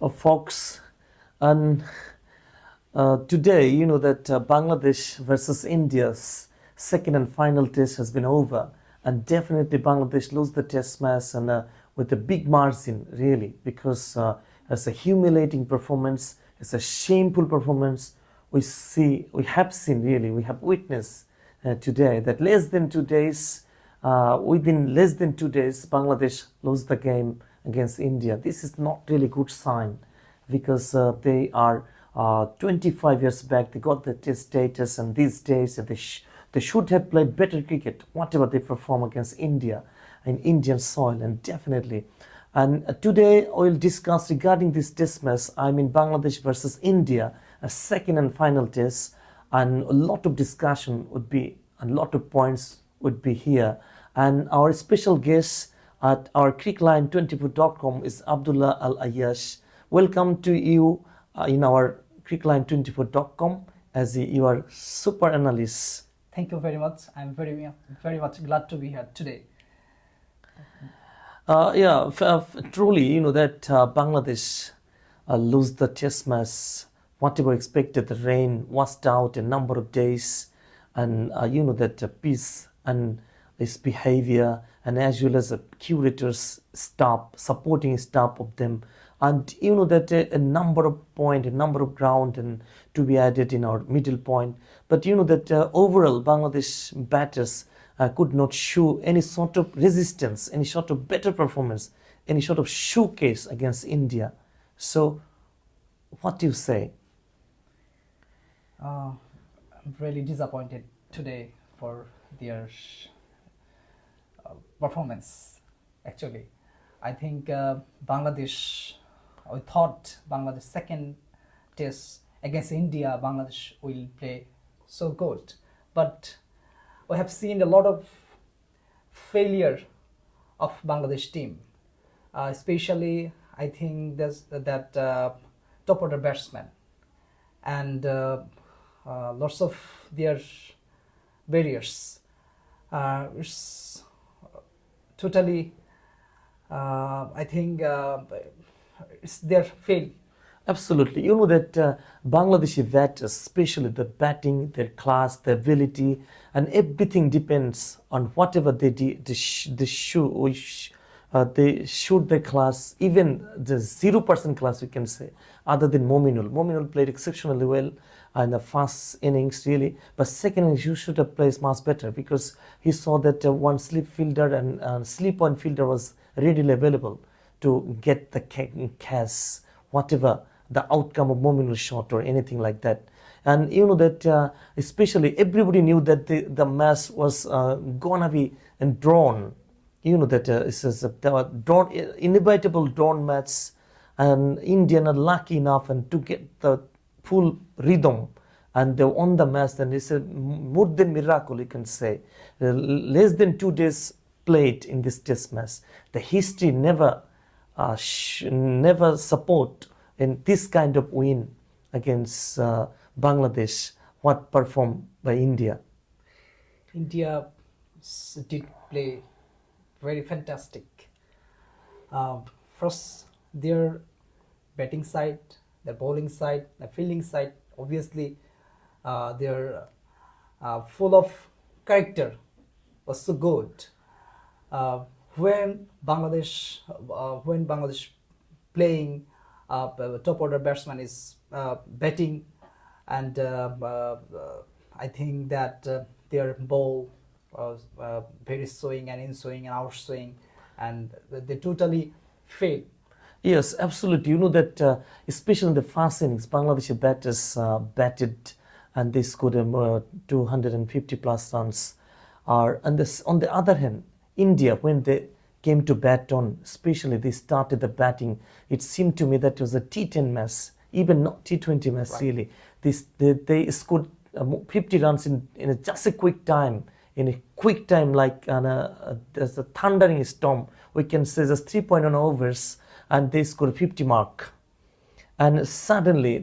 Fox. And today, you know that Bangladesh versus India's second and final test has been over, and definitely Bangladesh lose the test match and with a big margin, really, because it's a humiliating performance, it's a shameful performance. We have seen, really, we have witnessed today that within less than 2 days, Bangladesh lost the game against India. This is not really good sign because they are 25 years back. They got the test status, and these days they should have played better cricket, whatever they perform against India in Indian soil, and definitely. And today we'll discuss regarding this test match. I mean Bangladesh versus India, a second and final test, and a lot of discussion would be, and a lot of points would be here. And our special guest at our crickline24.com is Abdullah Al Ayash. Welcome to you in our crickline24.com as you are super analyst. Thank you very much. I'm very much glad to be here today. Truly, you know that Bangladesh lose the test match. Whatever expected, the rain washed out a number of days, and you know that peace and its behavior, and as well as the curators staff, supporting staff of them, and you know that a number of ground and to be added in our middle point. But you know that overall Bangladesh batters could not show any sort of resistance, any sort of better performance, any sort of showcase against India. So what do you say? I'm really disappointed today for their performance. Actually, I think Bangladesh. We thought Bangladesh second test against India, Bangladesh will play so good, but we have seen a lot of failure of Bangladesh team, especially I think there's that top order batsman and lots of their barriers. It's totally, I think it's their fail. Absolutely. You know that Bangladeshi batters, especially the batting, their class, their ability, and everything depends on whatever they shoot their class, even the 0% class, we can say, other than Mominul. Mominul played exceptionally well in the first innings, really, but second innings you should have played much better because he saw that one slip fielder and slip on fielder was readily available to get the cash, whatever the outcome of Mominul shot or anything like that. And you know that especially everybody knew that the match was gonna be drawn. You know that it's a drawn, inevitable drawn match, and Indian are lucky enough and to get the full rhythm, and they won the match. And it's a more than miracle, you can say. Less than 2 days played in this test match. The history never support in this kind of win against Bangladesh, what performed by India. India did play very fantastic. First, their batting side, their bowling side, their fielding side, obviously they're full of character, was so good. When Bangladesh playing top order batsman is batting, and I think that their ball was very swing and in swing and out swing, and they totally fail. Yes, absolutely. You know that especially in the first innings, Bangladeshi batters batted and they scored 250 plus runs. And this, on the other hand, India, when they came to bat on, especially they started the batting, it seemed to me that it was a T10 match, even not T20 match, right. Really. They scored 50 runs in just a quick time. In a quick time, like there's a thundering storm, we can say just 3.1 overs, and they scored 50 mark. And suddenly,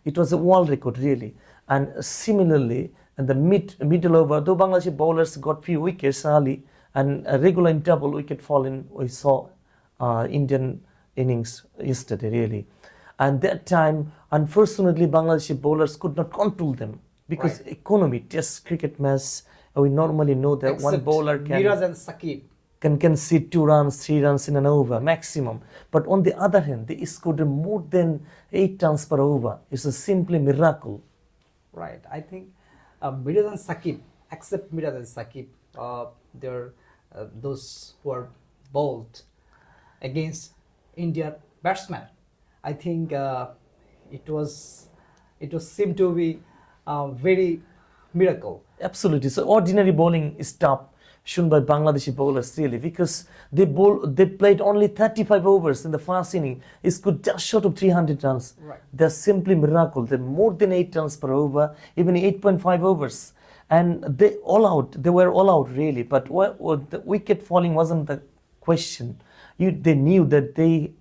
it was a world record, really. And similarly, in the middle over, though Bangladeshi bowlers got few wickets early, and a regular interval wicket fall in, we saw Indian innings yesterday, really. And that time, unfortunately, Bangladeshi bowlers could not control them because Right. economy, Test cricket match, we normally know that one Except bowler can Miraj and Sakib. can see 2 runs, 3 runs in an over maximum. But on the other hand, they scored more than 8 runs per over. It's a simply miracle. Right. I think Miraj and Sakib, except Miraj and Sakib, they're those who are bowled against Indian batsmen. I think it was seemed to be very miracle. Absolutely. So ordinary bowling is tough shown by Bangladeshi bowlers really because they played only 35 overs in the first inning. It scored just short of 300 runs. Right. They're simply miracle. They're more than 8 runs per over, even 8.5 overs. And they were all out really. But what the wicket falling wasn't the question. They knew that they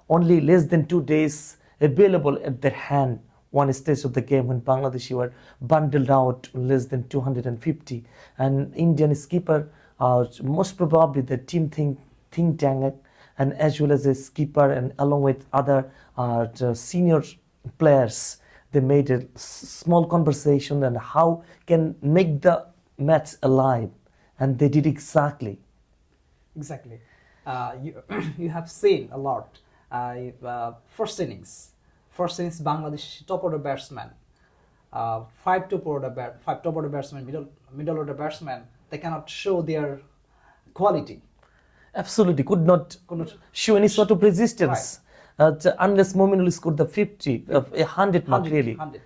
only less than 2 days available at their hand one stage of the game when Bangladesh were bundled out less than 250 and Indian skipper most probably the team think tank and as well as a skipper and along with other the senior players they made a small conversation on how can make the match alive and they did exactly. Exactly. You you have seen a lot. First innings, Bangladesh top order batsman, five top order batsmen, middle order batsmen. They cannot show their quality. Absolutely, could not show any sort of resistance unless Mominul scored the 50, 100 mark 100, really. 100.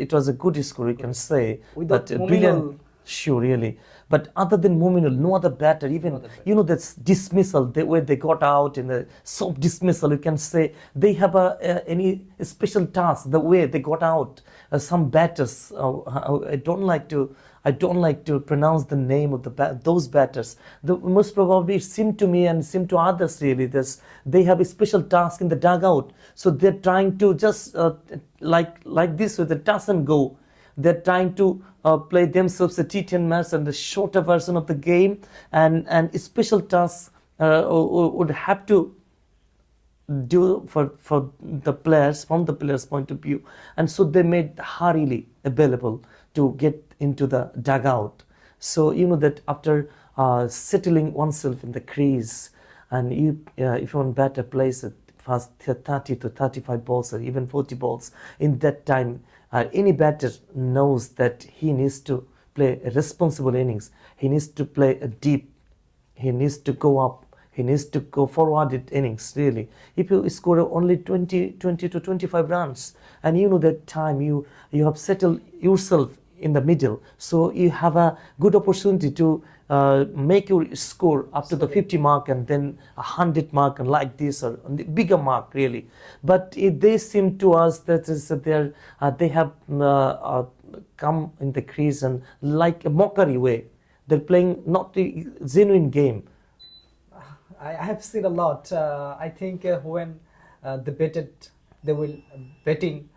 It was a good score, we can say. Without But a Mominul- brilliant show really. But other than Mominul, no other batter, even, No other batter. you know, that's dismissal, where they got out in the soft dismissal, you can say. They have any special task, the way they got out. Some batters, I don't like to pronounce the name of those batters. Most probably it seemed to me and seemed to others really they have a special task in the dugout. So they're trying to just like this with the touch and go. They're trying to play themselves a T10 match and the shorter version of the game and special tasks would have to do for the players from the players' point of view, and so they made hurriedly available to get into the dugout. So you know that after settling oneself in the crease, and if one batter plays at first 30 to 35 balls or even 40 balls in that time, any batter knows that he needs to play a responsible innings. He needs to play a deep. He needs to go up. He needs to go forward in innings, really. If you score only 20 to 25 runs, and you know that time you have settled yourself in the middle, so you have a good opportunity to make your score up to the 50 mark and then 100 mark and like this or the bigger mark, really. But they seem to us that they have come in the crease and like a mockery way. They're playing not a genuine game. I have seen a lot. I think when they will betting.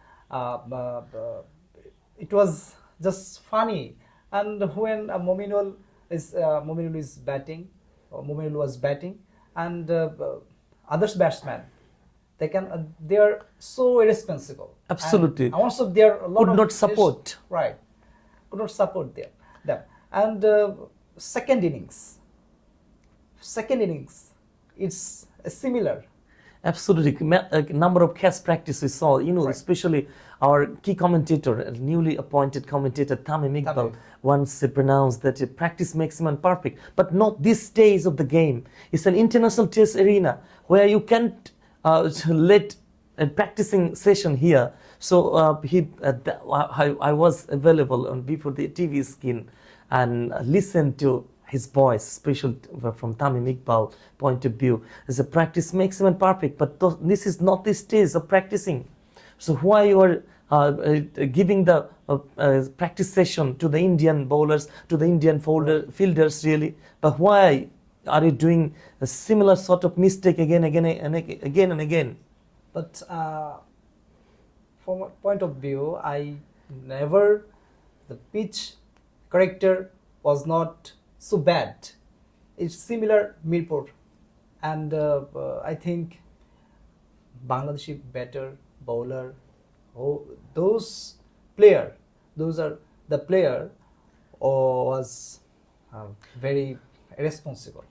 It was just funny. And when Mominul is batting, or Mominul was batting, and others batsmen, they are so irresponsible. Absolutely. And also there are a lot Could of not support. Right. Could not support them. And second innings, it's similar. Absolutely. A number of cast practice we saw, Right. especially our key commentator, newly appointed commentator Tamim Iqbal, Tamim. once pronounced that practice makes man perfect, but not this stage of the game. It's an international test arena where you can't let a practicing session here. So I was available before the TV screen and listened to his voice, special from Tamim Iqbal point of view. As a practice makes man perfect, but this is not the stage of practicing. So why you are giving the practice session to the Indian bowlers, to the Indian fielders really? But why are you doing a similar sort of mistake again and again? But from a point of view, the pitch character was not so bad. It's similar Mirpur, and I think Bangladeshi batter bowler. Oh, those player, those are the player was very responsible.